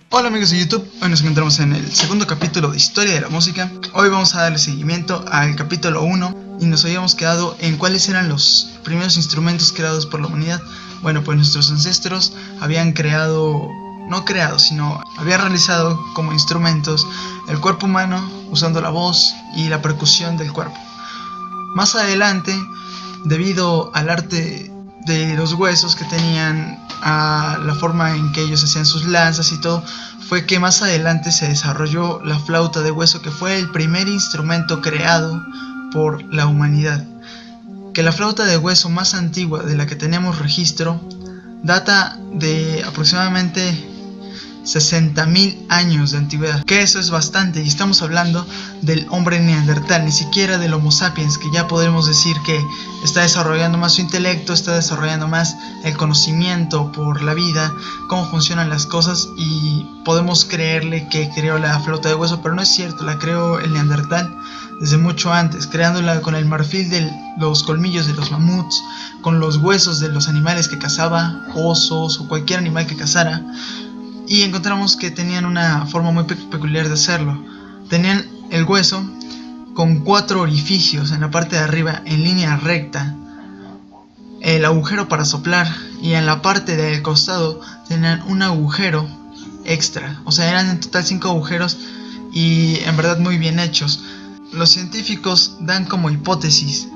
Hola amigos de YouTube, hoy nos encontramos en el segundo capítulo de Historia de la Música. Hoy vamos a darle seguimiento al capítulo 1 y nos habíamos quedado en cuáles eran los primeros instrumentos creados por la humanidad. Bueno, pues nuestros ancestros habían habían realizado como instrumentos el cuerpo humano usando la voz y la percusión del cuerpo. Más adelante, debido al arte de los huesos que tenían, a la forma en que ellos hacían sus lanzas y todo, fue que más adelante se desarrolló la flauta de hueso, que fue el primer instrumento creado por la humanidad. Que la flauta de hueso más antigua de la que tenemos registro data de aproximadamente 60.000 años de antigüedad, que eso es bastante, y estamos hablando del hombre neandertal, ni siquiera del Homo sapiens, que ya podemos decir que está desarrollando más su intelecto, está desarrollando más el conocimiento por la vida, cómo funcionan las cosas, y podemos creerle que creó la flauta de hueso, pero no es cierto, la creó el neandertal desde mucho antes, creándola con el marfil de los colmillos de los mamuts, con los huesos de los animales que cazaba, osos o cualquier animal que cazara. Y encontramos que tenían una forma muy peculiar de hacerlo. Tenían el hueso con 4 orificios en la parte de arriba en línea recta, el agujero para soplar, y en la parte del costado tenían un agujero extra. O sea, eran en total 5 agujeros y en verdad muy bien hechos. Los científicos dan como hipótesis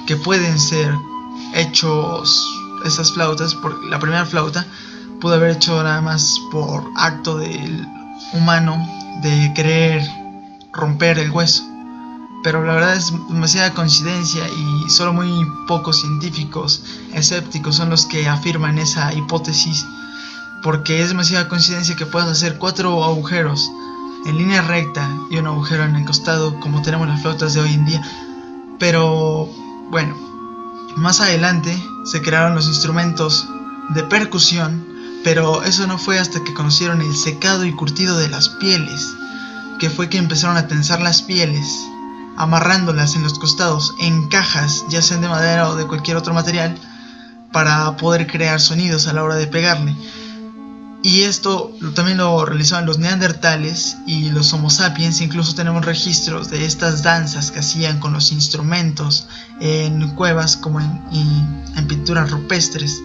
que pueden ser hechos esas flautas, por la primera flauta pudo haber hecho nada más por acto del humano de querer romper el hueso, pero la verdad es demasiada coincidencia y solo muy pocos científicos escépticos son los que afirman esa hipótesis, porque es demasiada coincidencia que puedas hacer 4 agujeros en línea recta y un agujero en el costado como tenemos las flautas de hoy en día. Pero bueno, más adelante se crearon los instrumentos de percusión, pero eso no fue hasta que conocieron el secado y curtido de las pieles, que fue que empezaron a tensar las pieles, amarrándolas en los costados en cajas, ya sean de madera o de cualquier otro material, para poder crear sonidos a la hora de pegarle. Y esto también lo realizaban los neandertales y los Homo sapiens. Incluso tenemos registros de estas danzas que hacían con los instrumentos en cuevas como en pinturas rupestres.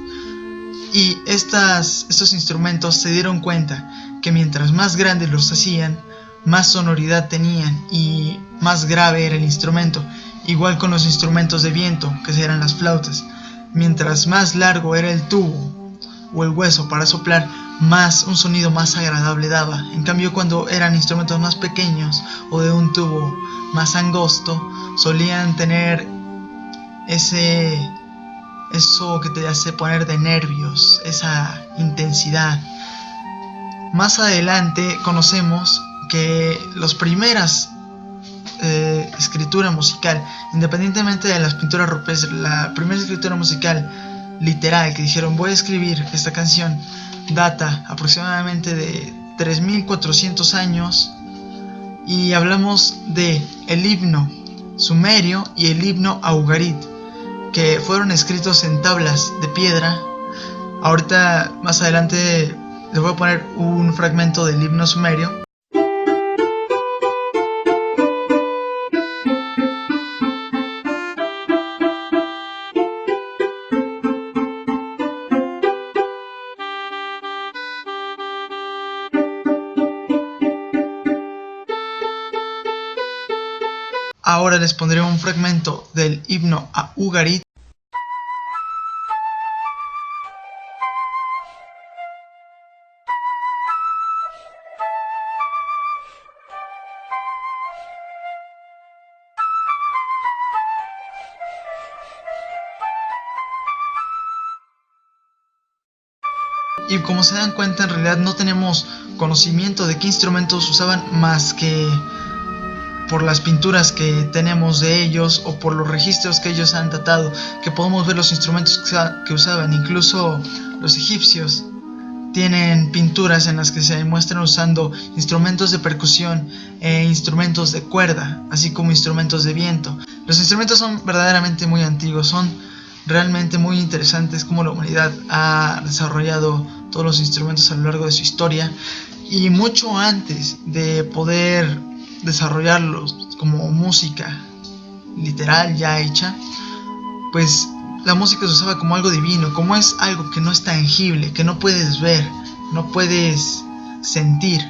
Y estos instrumentos se dieron cuenta que mientras más grandes los hacían, más sonoridad tenían y más grave era el instrumento. Igual con los instrumentos de viento, que eran las flautas. Mientras más largo era el tubo o el hueso para soplar, un sonido más agradable daba. En cambio, cuando eran instrumentos más pequeños o de un tubo más angosto, solían tener eso que te hace poner de nervios, esa intensidad. Más adelante conocemos que las primeras escritura musical, independientemente de las pinturas rupestres, la primera escritura musical literal que dijeron voy a escribir esta canción, data aproximadamente de 3.400 años, y hablamos de el himno sumerio y el himno Ugarit, que fueron escritos en tablas de piedra. Ahorita más adelante les voy a poner un fragmento del himno sumerio. Ahora les pondré un fragmento del himno a Ugarit. Y como se dan cuenta, en realidad no tenemos conocimiento de qué instrumentos usaban más que por las pinturas que tenemos de ellos o por los registros que ellos han datado, que podemos ver los instrumentos que usaban. Incluso los egipcios tienen pinturas en las que se muestran usando instrumentos de percusión e instrumentos de cuerda, así como instrumentos de viento. Los instrumentos son verdaderamente muy antiguos, son realmente muy interesantes como la humanidad ha desarrollado todos los instrumentos a lo largo de su historia. Y mucho antes de poder desarrollarlos como música literal ya hecha, pues la música se usaba como algo divino, como es algo que no es tangible, que no puedes ver, no puedes sentir,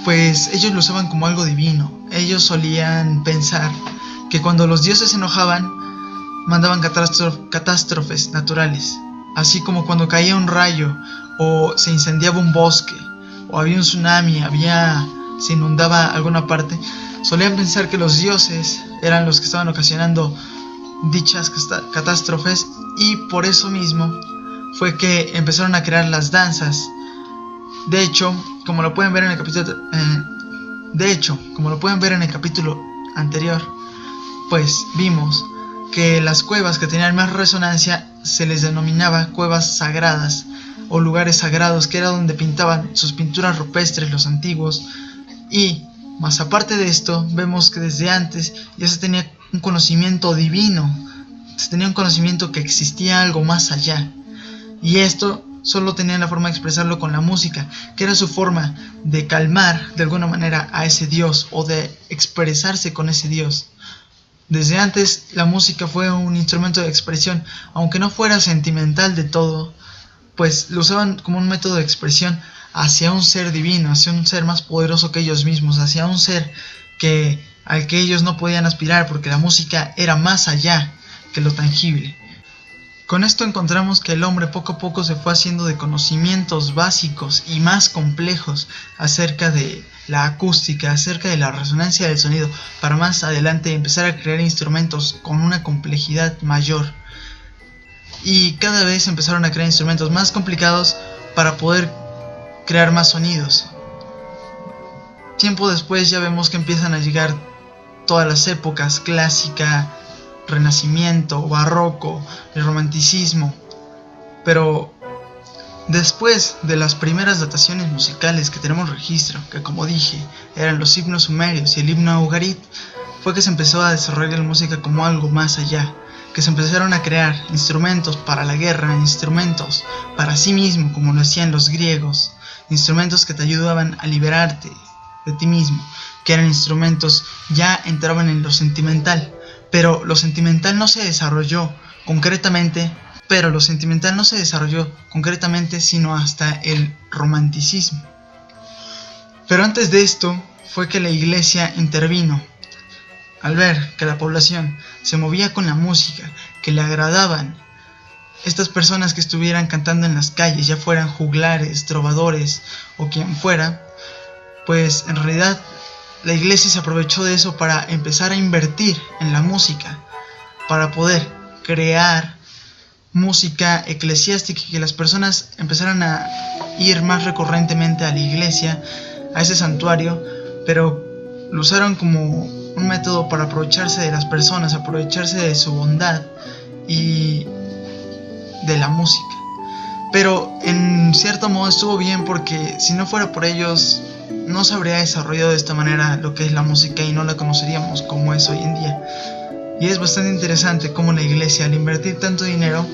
pues ellos lo usaban como algo divino. Ellos solían pensar que cuando los dioses se enojaban, mandaban catástrofes naturales, así como cuando caía un rayo, o se incendiaba un bosque, o había un tsunami, se inundaba alguna parte. Solían pensar que los dioses eran los que estaban ocasionando dichas catástrofes, y por eso mismo fue que empezaron a crear las danzas. De hecho, como lo pueden ver en el capítulo anterior, pues vimos que las cuevas que tenían más resonancia se les denominaba cuevas sagradas o lugares sagrados, que era donde pintaban sus pinturas rupestres los antiguos. Y más aparte de esto, vemos que desde antes ya se tenía un conocimiento divino, se tenía un conocimiento que existía algo más allá, y esto solo tenían la forma de expresarlo con la música, que era su forma de calmar de alguna manera a ese dios, o de expresarse con ese dios. Desde antes la música fue un instrumento de expresión, aunque no fuera sentimental de todo, pues lo usaban como un método de expresión hacia un ser divino, hacia un ser más poderoso que ellos mismos, hacia un ser al que ellos no podían aspirar, porque la música era más allá que lo tangible. Con esto encontramos que el hombre poco a poco se fue haciendo de conocimientos básicos y más complejos acerca de la acústica, acerca de la resonancia del sonido, para más adelante empezar a crear instrumentos con una complejidad mayor. Y cada vez empezaron a crear instrumentos más complicados para poder crear más sonidos. Tiempo después ya vemos que empiezan a llegar todas las épocas: clásica, renacimiento, barroco, el romanticismo. Pero después de las primeras dataciones musicales que tenemos registro, que como dije eran los himnos sumerios y el himno ugarit, fue que se empezó a desarrollar la música como algo más allá, que se empezaron a crear instrumentos para la guerra, instrumentos para sí mismo, como lo hacían los griegos, instrumentos que te ayudaban a liberarte de ti mismo, que eran instrumentos ya entraban en lo sentimental. Pero lo sentimental no se desarrolló concretamente, sino hasta el romanticismo. Pero antes de esto fue que la iglesia intervino. Al ver que la población se movía con la música, que le agradaban estas personas que estuvieran cantando en las calles, ya fueran juglares, trovadores o quien fuera, pues en realidad la iglesia se aprovechó de eso para empezar a invertir en la música, para poder crear música eclesiástica y que las personas empezaran a ir más recurrentemente a la iglesia, a ese santuario, pero lo usaron como un método para aprovecharse de las personas, aprovecharse de su bondad y de la música. Pero en cierto modo estuvo bien, porque si no fuera por ellos no se habría desarrollado de esta manera lo que es la música y no la conoceríamos como es hoy en día. Y es bastante interesante cómo la iglesia, al invertir tanto dinero,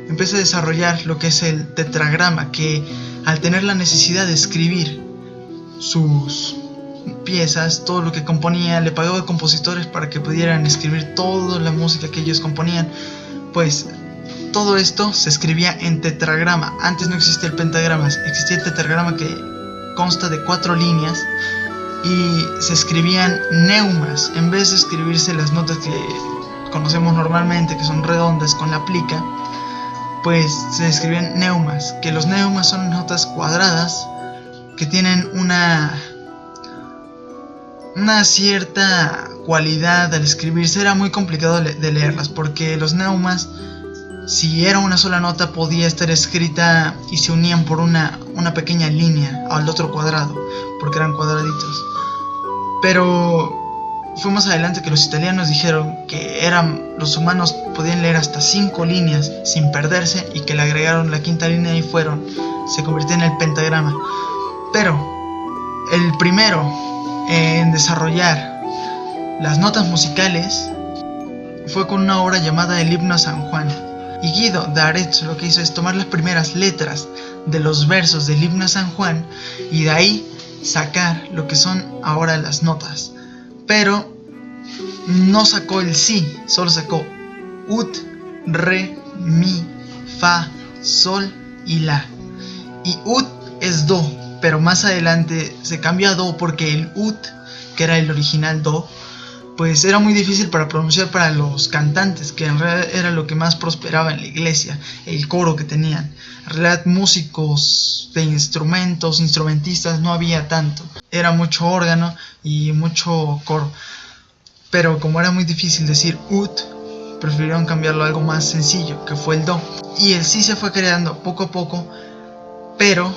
empieza a desarrollar lo que es el tetragrama, que al tener la necesidad de escribir sus piezas, todo lo que componía, le pagaba a compositores para que pudieran escribir toda la música que ellos componían, pues todo esto se escribía en tetragrama. Antes no existía el pentagrama, existía el tetragrama, que consta de 4 líneas, y se escribían neumas. En vez de escribirse las notas que conocemos normalmente, que son redondas con la plica, pues se escribían neumas, que los neumas son notas cuadradas que tienen una cierta cualidad al escribirse. Era muy complicado de leerlas, porque los neumas, si era una sola nota, podía estar escrita y se unían por una pequeña línea al otro cuadrado, porque eran cuadraditos. Pero fue más adelante que los italianos dijeron que los humanos podían leer hasta 5 líneas sin perderse, y que le agregaron la 5ª línea y se convirtió en el pentagrama. Pero el primero en desarrollar las notas musicales fue con una obra llamada El himno a San Juan. Y Guido de Arezzo lo que hizo es tomar las primeras letras de los versos del himno a San Juan y de ahí sacar lo que son ahora las notas. Pero no sacó el si, solo sacó ut, re, mi, fa, sol y la. Y ut es do, pero más adelante se cambió a do porque el ut, que era el original do, pues era muy difícil para pronunciar para los cantantes, que en realidad era lo que más prosperaba en la iglesia, el coro que tenían. En realidad músicos de instrumentos, instrumentistas no había tanto, era mucho órgano y mucho coro. Pero como era muy difícil decir ut, prefirieron cambiarlo a algo más sencillo, que fue el do. Y el si se fue creando poco a poco, pero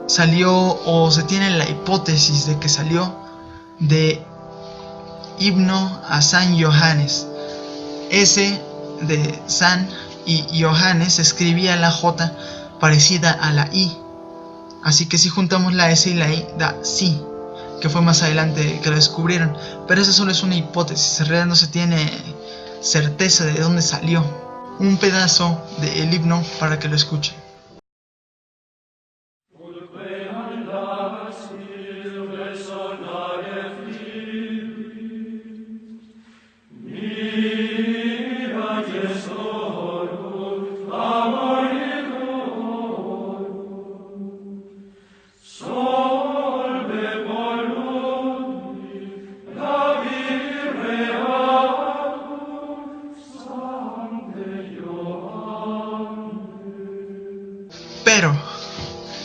salió, o se tiene la hipótesis de que salió de himno a San Johannes. S de San y Johannes se escribía la J parecida a la I. Así que si juntamos la S y la I da si, que fue más adelante que lo descubrieron. Pero eso solo es una hipótesis, en realidad no se tiene certeza de dónde salió. Un pedazo del himno para que lo escuchen. Pero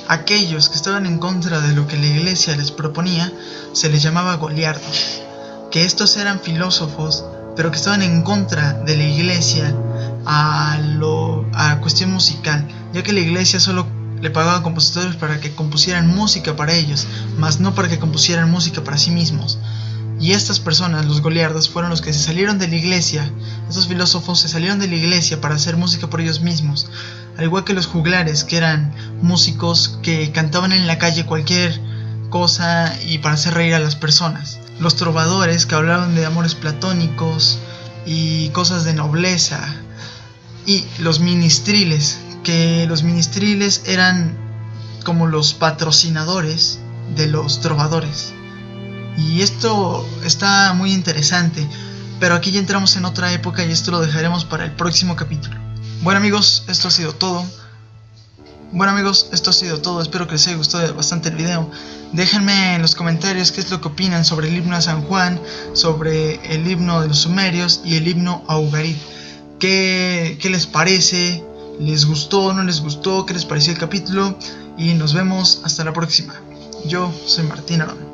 aquellos que estaban en contra de lo que la iglesia les proponía se les llamaba goliardos, que estos eran filósofos pero que estaban en contra de la iglesia a cuestión musical, ya que la iglesia solo le pagaba a compositores para que compusieran música para ellos, mas no para que compusieran música para sí mismos. Y estas personas, los goliardos, fueron los que se salieron de la iglesia. Estos filósofos se salieron de la iglesia para hacer música por ellos mismos, al igual que los juglares, que eran músicos que cantaban en la calle cualquier cosa y para hacer reír a las personas. Los trovadores, que hablaban de amores platónicos y cosas de nobleza. Y los ministriles, que los ministriles eran como los patrocinadores de los trovadores. Y esto está muy interesante, pero aquí ya entramos en otra época y esto lo dejaremos para el próximo capítulo. Bueno amigos, esto ha sido todo. Espero que les haya gustado bastante el video. Déjenme en los comentarios qué es lo que opinan sobre el himno a San Juan, sobre el himno de los sumerios y el himno a Ugarit. ¿Qué les parece? ¿Les gustó? ¿No les gustó? ¿Qué les pareció el capítulo? Y nos vemos hasta la próxima. Yo soy Martín Arón.